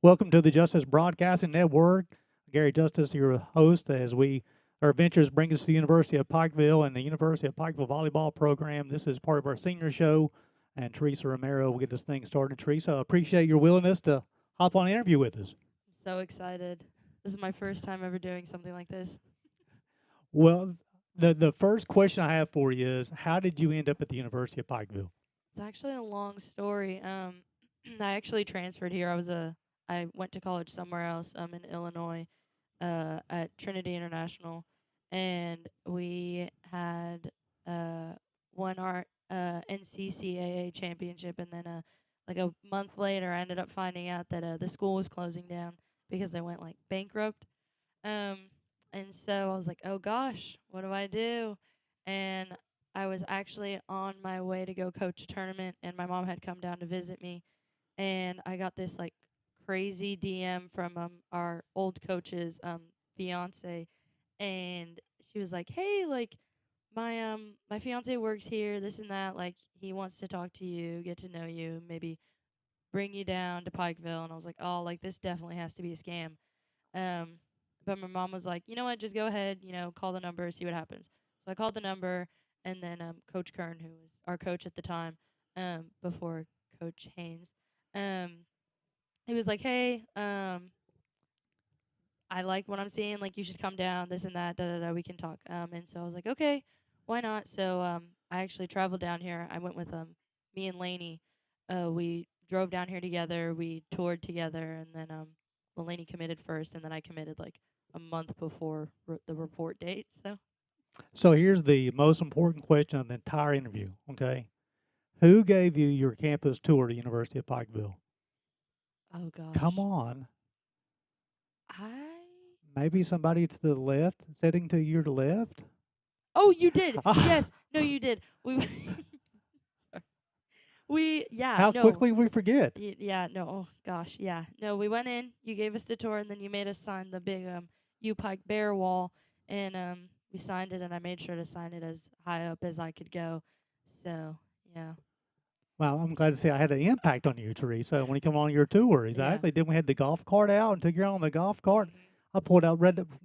Welcome to the Justice Broadcasting Network. Gary Justice, your host, as our adventures bring us to the University of Pikeville and the University of Pikeville volleyball program. This is part of our senior show, and Teresa Romero will get this thing started. Teresa, I appreciate your willingness to hop on an interview with us. So excited. This is my first time ever doing something like this. Well, the first question I have for you is, how did you end up at the University of Pikeville? It's actually a long story. I actually transferred here. I went to college somewhere else, in Illinois, at Trinity International, and we had won our NCCAA championship, and then like a month later, I ended up finding out that the school was closing down because they went like bankrupt. Um, and so I was like, oh gosh, what do I do? And I was actually on my way to go coach a tournament, and my mom had come down to visit me, and I got this like crazy DM from our old coach's fiance, and she was like, "Hey, like my fiance works here, this and that. Like he wants to talk to you, get to know you, maybe bring you down to Pikeville." And I was like, "Oh, like this definitely has to be a scam." Um, but my mom was like, you know what, just go ahead, call the number, see what happens. So I called the number, and then Coach Kern, who was our coach at the time, before Coach Haynes, um, he was like, hey, I like what I'm seeing. Like, you should come down, this and that, da da da. We can talk. And so I was like, okay, why not? So I actually traveled down here. I went with me and Lainey. We drove down here together. We toured together, and then well, Lainey committed first, and then I committed like a month before the report date. So, So here's the most important question of the entire interview, okay? Who gave you your campus tour to University of Pikeville? oh Come gosh, on. I Maybe somebody to the left, sitting to your left? oh, you did, Ah, yes, no, you did. We yeah, how no. quickly we forget. Yeah, no, oh gosh, yeah. No, we went in, you gave us the tour, and then you made us sign the big U Pike Bear wall, and we signed it, and I made sure to sign it as high up as I could go. So, yeah. Well, I'm glad to see I had an impact on you, Teresa, when you come on your tour. Yeah. Exactly. Then we had the golf cart out and took you on the golf cart. Mhm. I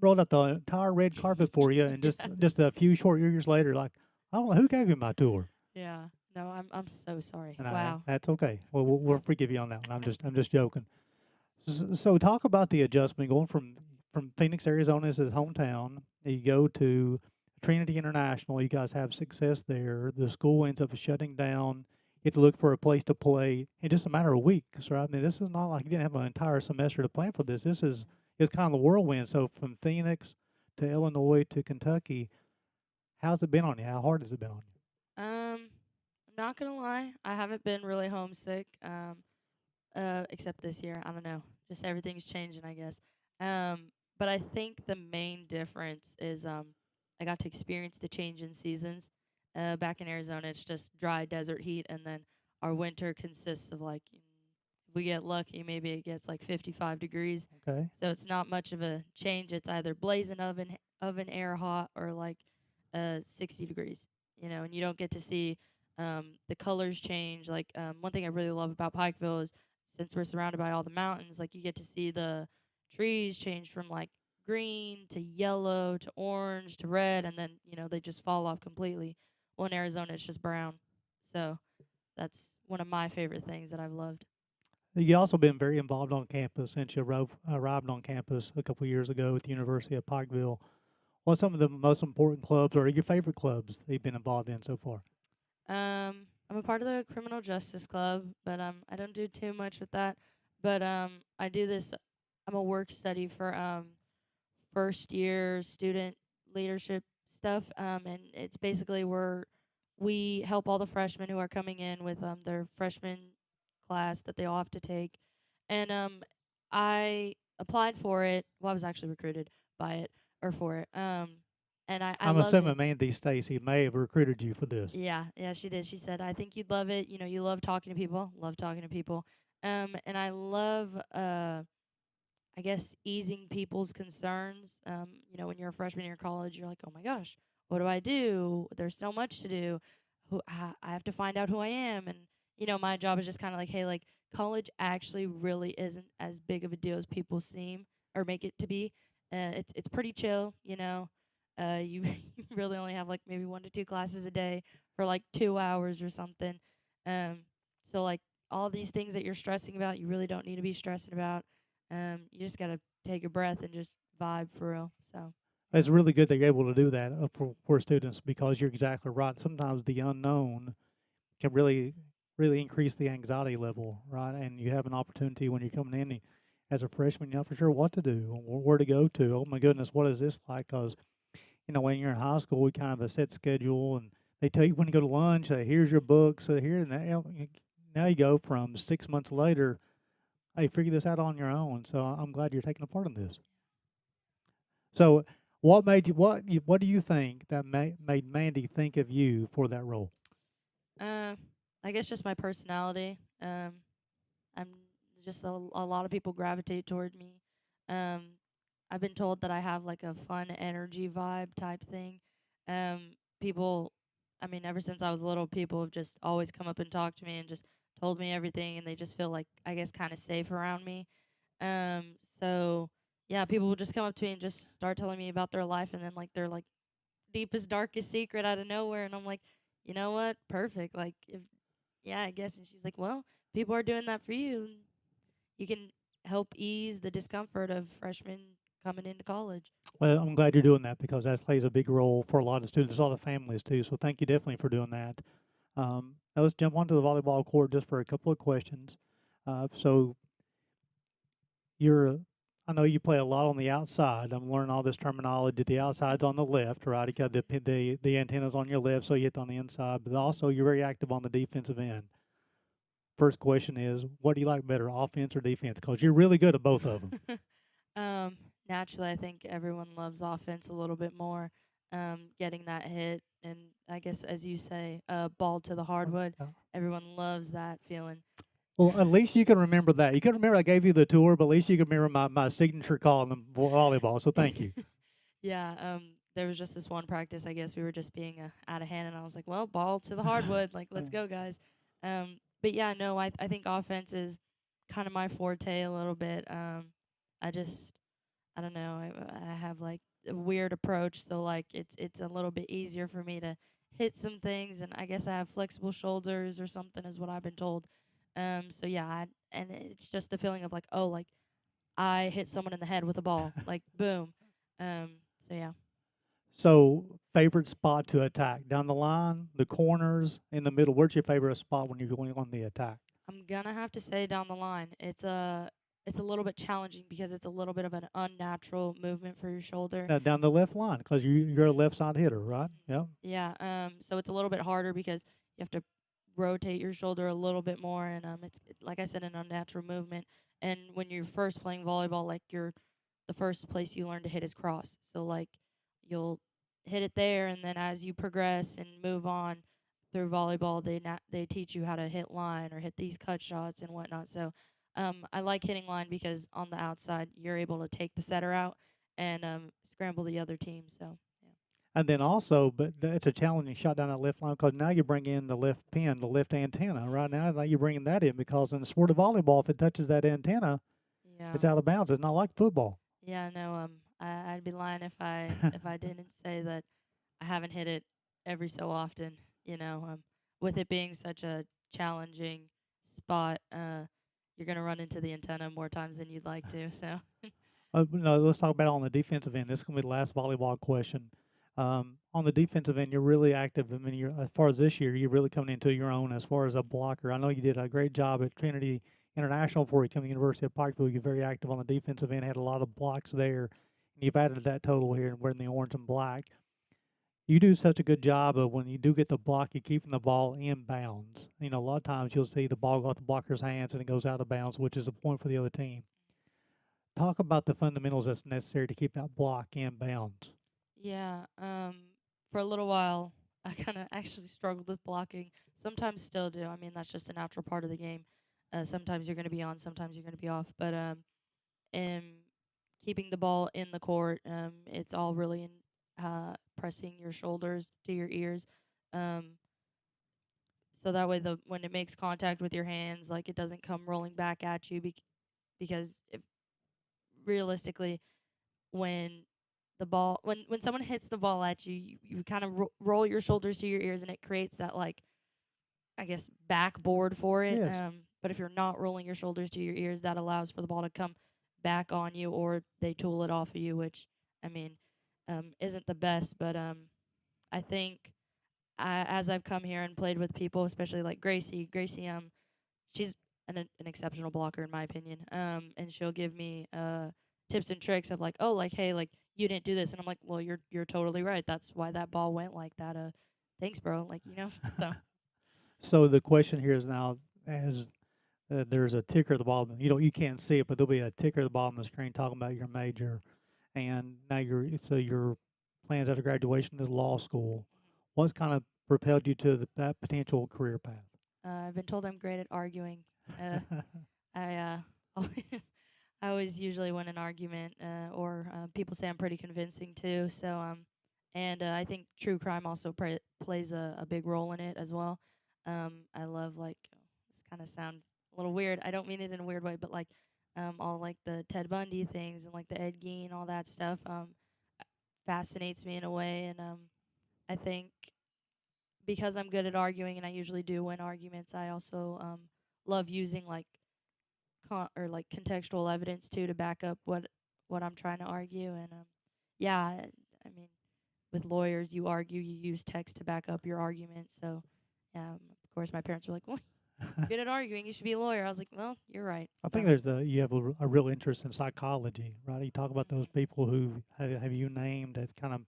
rolled out the entire red carpet for you, and just Yeah. just a few short years later, like, I don't know who gave you my tour, Yeah. No, I'm so sorry. and Wow. that's okay. Well, we'll forgive you on that one. I'm just joking. So talk about the adjustment going from Phoenix, Arizona as his hometown. You go to Trinity International. You guys have success there. The school ends up shutting down. You have to look for a place to play in just a matter of weeks, right? I mean, this is not like you didn't have an entire semester to plan for this. This is it's kind of the whirlwind. So from Phoenix to Illinois to Kentucky, how's it been on you? How hard has it been on you? I'm not gonna lie, I haven't been really homesick. Except this year. I don't know. Just everything's changing, I guess. But I think the main difference is I got to experience the change in seasons. Back in Arizona, it's just dry desert heat, and then our winter consists of like, if we get lucky, maybe it gets like 55 degrees. Okay. So it's not much of a change. It's either blazing oven air hot or like 60 degrees. And you don't get to see the colors change. Like one thing I really love about Pikeville is, since we're surrounded by all the mountains, like you get to see the trees change from like green to yellow to orange to red, and then they just fall off completely. Well, in Arizona, it's just brown. So that's one of my favorite things that I've loved. You also been very involved on campus since you arrived on campus a couple years ago at the University of Pikeville. What's some of the most important clubs or your favorite clubs that you've been involved in so far? I'm a part of the Criminal Justice Club, but I don't do too much with that. But I do this. I'm a work study for first year student leadership stuff. And it's basically where we help all the freshmen who are coming in with their freshman class that they all have to take. And I applied for it. Well, I was actually recruited by it or for it. And I I'm love it. assuming Mandy Stacy may have recruited you for this. Yeah, yeah, she did. She said, "I think you'd love it. You love talking to people. Love talking to people. And I love, I guess, easing people's concerns. When you're a freshman in your college, you're like, oh my gosh, what do I do? There's so much to do. I have to find out who I am, and my job is just kind of like, hey, like college actually really isn't as big of a deal as people seem or make it to be. It's pretty chill, you know. You you really only have like maybe 1 to 2 classes a day for like 2 hours or something. Um, so like all these things that you're stressing about, you really don't need to be stressing about. You just gotta take a breath and just vibe for real. So It's really good that you're able to do that for students because you're exactly right. Sometimes the unknown can really increase the anxiety level, right? And you have an opportunity when you're coming in as a freshman, you're not for sure what to do, where to go to. Oh my goodness, what is this like? Because when you're in high school, we kind of have a set schedule, and they tell you when you go to lunch, here's your book, so here and now. Now you go from 6 months later, hey, figure this out on your own. So I'm glad you're taking a part in this. So, what made you? What do you think that made Mandy think of you for that role? uh, I guess just my personality. I'm just a lot of people gravitate toward me. Um, I've been told that I have like a fun energy vibe type thing. People, I mean, ever since I was little, people have just always come up and talked to me and just told me everything, and they just feel like I guess kind of safe around me. So yeah, people will just come up to me and just start telling me about their life, and then like their like deepest darkest secret out of nowhere, and I'm like, you know what, perfect. Like if yeah, I guess. And she's like, well, people are doing that for you. And you can help ease the discomfort of freshmen coming into college. Well, I'm glad you're doing that because that plays a big role for a lot of students, a lot of families too. So thank you definitely for doing that. Now let's jump onto the volleyball court just for a couple of questions. So you're, I know you play a lot on the outside. I'm learning all this terminology. The outside's on the left, right? You got the antennas on your left, so you hit on the inside. But also, you're very active on the defensive end. First question is, what do you like better, offense or defense? Because you're really good at both of them. um, Naturally, I think everyone loves offense a little bit more. Getting that hit, and I guess as you say, ball to the hardwood. Everyone loves that feeling. Well, at least you can remember that. You can remember I gave you the tour, but at least you can remember my signature call in the volleyball. So thank you. Yeah. There was just this one practice. I guess we were just being out of hand, and I was like, "Well, ball to the hardwood. Like, let's go, guys." But yeah, no, I think offense is kind of my forte a little bit. I just I don't know. I have like a weird approach, so like it's a little bit easier for me to hit some things, and I guess I have flexible shoulders or something, is what I've been told. So yeah, and it's just the feeling of like, oh, like I hit someone in the head with a ball, like boom. Um, so yeah, So, favorite spot to attack? Down the line, the corners, in the middle. Where's your favorite spot when you're going on the attack? I'm gonna have to say down the line, it's a little bit challenging because it's a little bit of an unnatural movement for your shoulder. Now, down the left line, because you're a left side hitter, right? Yeah. Yeah. So it's a little bit harder because you have to rotate your shoulder a little bit more, and like I said, an unnatural movement. And when you're first playing volleyball, like the first place you learn to hit is cross. So like you'll hit it there, and then as you progress and move on through volleyball, they teach you how to hit line or hit these cut shots and whatnot. So I like hitting line because on the outside you're able to take the setter out and scramble the other team. So yeah. And then also, but it's a challenging shot down that left line because now you bring in the left pin, the left antenna. Right now you're bringing that in because in the sport of volleyball, if it touches that antenna, Yeah. it's out of bounds. It's not like football. Yeah, no, I'd be lying if I didn't say that I haven't hit it every so often, you know, with it being such a challenging spot, you're gonna run into the antenna more times than you'd like to. So No, let's talk about on the defensive end. This is going to be the last volleyball question. On the defensive end, you're really active. I mean, as far as this year, you're really coming into your own as far as a blocker. I know you did a great job at Trinity International before you came to the University of Pikeville. You're very active on the defensive end, had a lot of blocks there. And you've added that total here and wearing the orange and black. You do such a good job of when you do get the block, you keeping the ball in bounds. A lot of times you'll see the ball go out the blocker's hands and it goes out of bounds, which is a point for the other team. Talk about the fundamentals that's necessary to keep that block in bounds. yeah, for a little while, I kind of actually struggled with blocking. Sometimes still do. I mean, that's just a natural part of the game. Sometimes you're gonna be on, sometimes you're gonna be off, but and keeping the ball in the court. It's all really in pressing your shoulders to your ears. Um, so that way the when it makes contact with your hands, like it doesn't come rolling back at you because if realistically when when someone hits the ball at you, you kind of roll your shoulders to your ears and it creates that like I guess backboard for it. Yes. But if you're not rolling your shoulders to your ears, that allows for the ball to come back on you, or they tool it off of you, which I mean, isn't the best. But I think as I've come here and played with people, especially like Gracie, she's an exceptional blocker in my opinion. And she'll give me tips and tricks of like, oh, like hey, like you didn't do this, and I'm like, well, you're totally right. That's why that ball went like that. Thanks, bro. Like so. So the question here is now, as there's a ticker at the bottom. You can't see it, but there'll be a ticker at the bottom of the screen talking about your major, and now your plans after graduation is law school. What's kind of propelled you to that potential career path? I've been told I'm great at arguing. Uh, always, I always usually win an argument, or people say I'm pretty convincing too. So and I think true crime also plays a big role in it as well. I love like this kind of sound a little weird. I don't mean it in a weird way, but like all like the Ted Bundy things and like the Ed Gein, all that stuff fascinates me in a way, and I think because I'm good at arguing and I usually do win arguments, I also love using like or like contextual evidence too to back up what I'm trying to argue. And yeah, I mean, with lawyers, you argue, you use text to back up your argument. So of course, my parents were like, "Well, you're good at arguing, you should be a lawyer." I was like, "Well, you're right." I So think you have a real interest in psychology, right? You talk about those mhm. people who have you named that kind of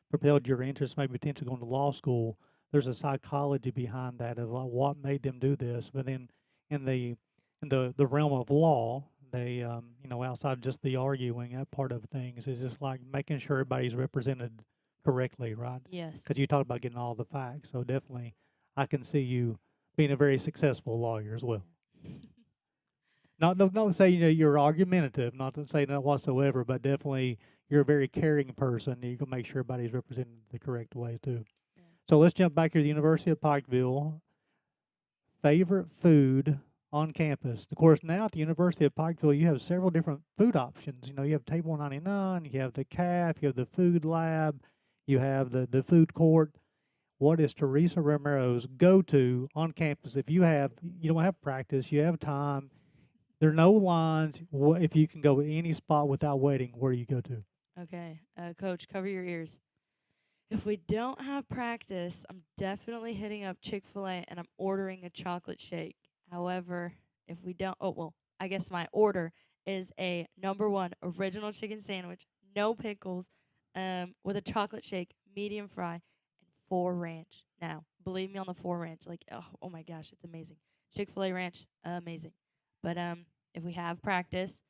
propelled your interest, maybe potentially going to law school. There's a psychology behind that of what made them do this. But then in the realm of law, they outside just the arguing that part of things is just like making sure everybody's represented correctly, right? Because Yes. you talked about getting all the facts, so definitely I can see you being a very successful lawyer as well. Yeah. Not don't don't say you're argumentative, not to say that whatsoever, but definitely you're a very caring person. You can make sure everybody's represented the correct way too. Yeah. So let's jump back here to the University of Pikeville. Favorite food on campus. Of course, now at the University of Pikeville, you have several different food options. You have Table 99, you have the CAF, you have the food lab, you have the food court. What is Teresa Romero's go-to on campus if you don't have practice, you have time, there are no lines. If you can go to any spot without waiting, where do you go to? Okay, coach, cover your ears. If we don't have practice, I'm definitely hitting up Chick-fil-A and I'm ordering a chocolate shake. However, if we don't, oh, well, I guess my order is a number one original chicken sandwich, no pickles, with a chocolate shake, medium fry, and 4 ranch. Now, believe me on the 4 ranch. Like, oh my gosh, it's amazing. Chick-fil-A ranch, amazing. But if we have practice,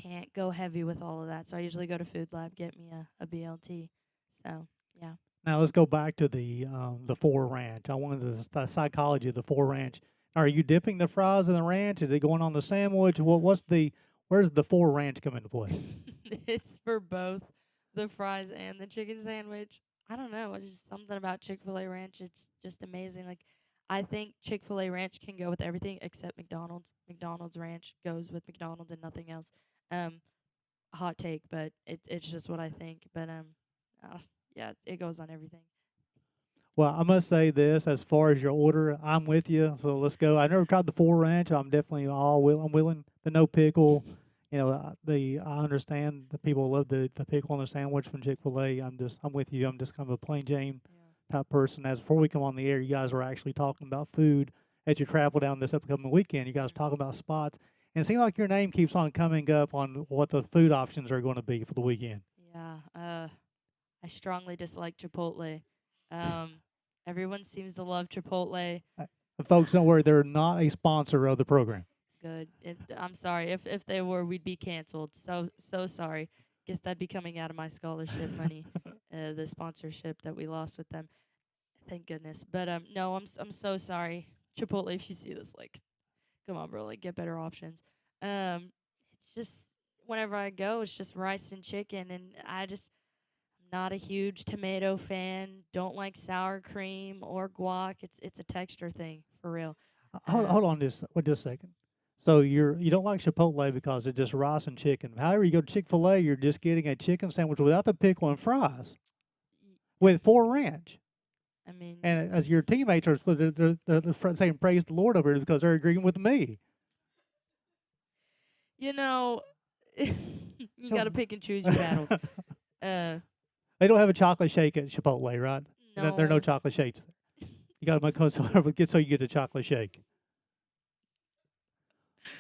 can't go heavy with all of that. So I usually go to Food Lab, get me a BLT. So yeah. Now let's go back to the four ranch. I wanted the psychology of the four ranch. Are you dipping the fries in the ranch? Is it going on the sandwich? Where's the four ranch come into play? It's for both the fries and the chicken sandwich. I don't know. It's just something about Chick-fil-A ranch. It's just amazing. Like, I think Chick-fil-A ranch can go with everything except McDonald's. McDonald's ranch goes with McDonald's and nothing else. Um, hot take, but it's just what I think. But uh, yeah, it goes on everything. Well, I must say this: as far as your order, I'm with you. So let's go. I never tried the four ranch. I'm definitely I'm willing. The no pickle. I understand the people love the pickle on the sandwich from Chick-fil-A. I'm with you. I'm just kind of a plain Jane Yeah. type person. As before we come on the air, you guys were actually talking about food as you travel down this upcoming weekend. You guys Mhm. talking about spots, and it seems like your name keeps on coming up on what the food options are going to be for the weekend. Yeah. I strongly dislike Chipotle. Um, everyone seems to love Chipotle. Uh, Folks, don't worry, they're not a sponsor of the program. Good. I'm sorry. If they were, we'd be canceled. So sorry. Guess that'd be coming out of my scholarship money, the sponsorship that we lost with them. Thank goodness. But no, I'm so sorry, Chipotle. If you see this, like, come on, bro, like, get better options. It's just whenever I go, it's just rice and chicken, and I'm not a huge tomato fan. Don't like sour cream or guac. It's a texture thing for real. Hold Um, on just a second. So you don't like Chipotle because it's just rice and chicken. However, you go to Chick-fil-A, you're just getting a chicken sandwich without the pickle and fries I with 4 ranch. mean, And as your teammates are saying, praise the Lord over here because they're agreeing with me. you know, you got to So- pick and choose your battles. Uh, They don't have a chocolate shake at Chipotle, right? There are no no. chocolate shakes. You got to make so you get a chocolate shake.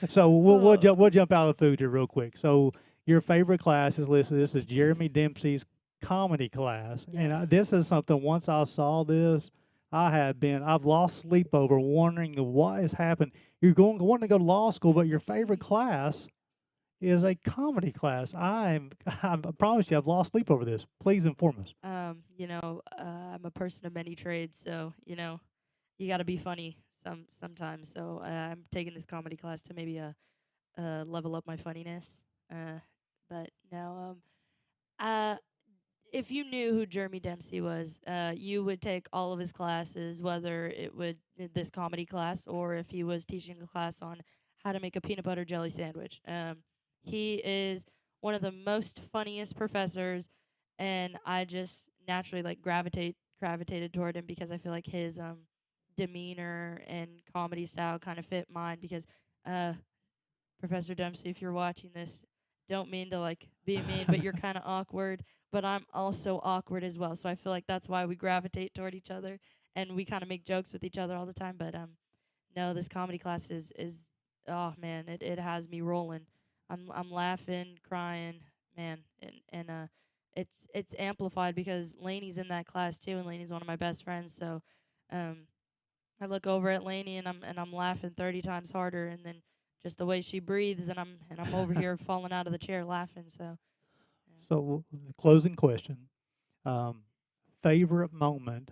So we'll jump out of the food here real quick. So your favorite class is listed. This is Jeremy Dempsey's comedy class, and Yes. this is something. Once I saw this, I've lost sleep over wondering what has happened. You're wanting to go to law school, but your favorite class is a comedy class. I promise you, I've lost sleep over this. Please inform us. I'm a person of many trades, so you got to be funny sometimes. So I'm taking this comedy class to maybe level up my funniness. But no, uh, if you knew who Jeremy Dempsey was, you would take all of his classes, whether it would this comedy class or if he was teaching a class on how to make a peanut butter jelly sandwich. He is one of the most funniest professors, and I just naturally like gravitated toward him because I feel like his demeanor and comedy style kind of fit mine because uh Professor Dempsey, if you're watching this, don't mean to like be mean, but you're kind of awkward. But I'm also awkward as well, so I feel like that's why we gravitate toward each other, and we kind of make jokes with each other all the time. But no, this comedy class is oh man, it has me rolling. I'm laughing, crying, man, and it's amplified because Lainey's in that class too, and Lainey's one of my best friends. So, um, I look over at Lainey and I'm laughing 30 times harder, and then just the way she breathes, and I'm over here falling out of the chair laughing. So, So, the closing question: um, favorite moment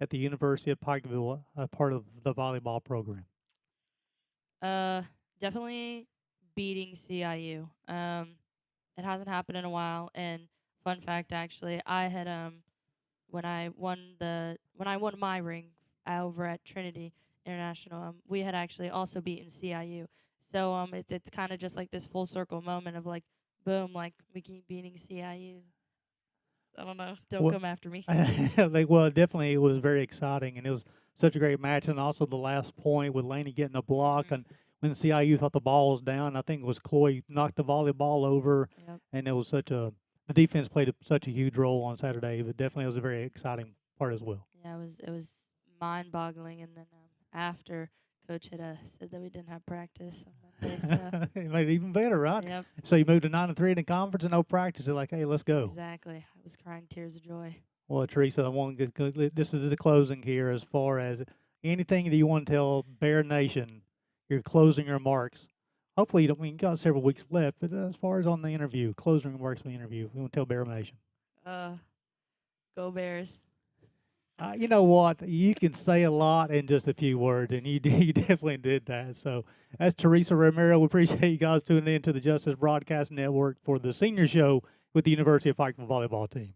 at the University of Pikeville, a part of the volleyball program. definitely beating CIU. It hasn't happened in a while, and fun fact, actually, I had when I won my ring over at Trinity International, we had actually also beaten CIU. So it's kind of just like this full circle moment of like, boom, like we keep beating CIU. I don't know. Don't Well, come after me. Definitely it was very exciting, and it was such a great match. And also the last point with Laney getting a block, Mhm. and when CIU thought the ball was down, I think it was Chloe knocked the volleyball over, Yep. and it was the defense played such a huge role on Saturday. But definitely it was a very exciting part as well. Yeah, it was mind boggling, and then after Coach had said that we didn't have practice on Monday, so It made it even better, right? yep, So you moved to 9-3 in the conference and no practice. They're like, hey, let's go. exactly. I was crying tears of joy. Well, Teresa, this is the closing here. As far as anything that you want to tell Bear Nation, your closing remarks. Hopefully, you don't. I mean, you got several weeks left, but as far as on the interview, closing remarks on the interview, we want to tell Bear Nation. Go Bears. You know what? You can say a lot in just a few words, and you definitely did that. So, that's Teresa Romero. We appreciate you guys tuning in to the Justice Broadcast Network for the senior show with the University of Pikeville volleyball team.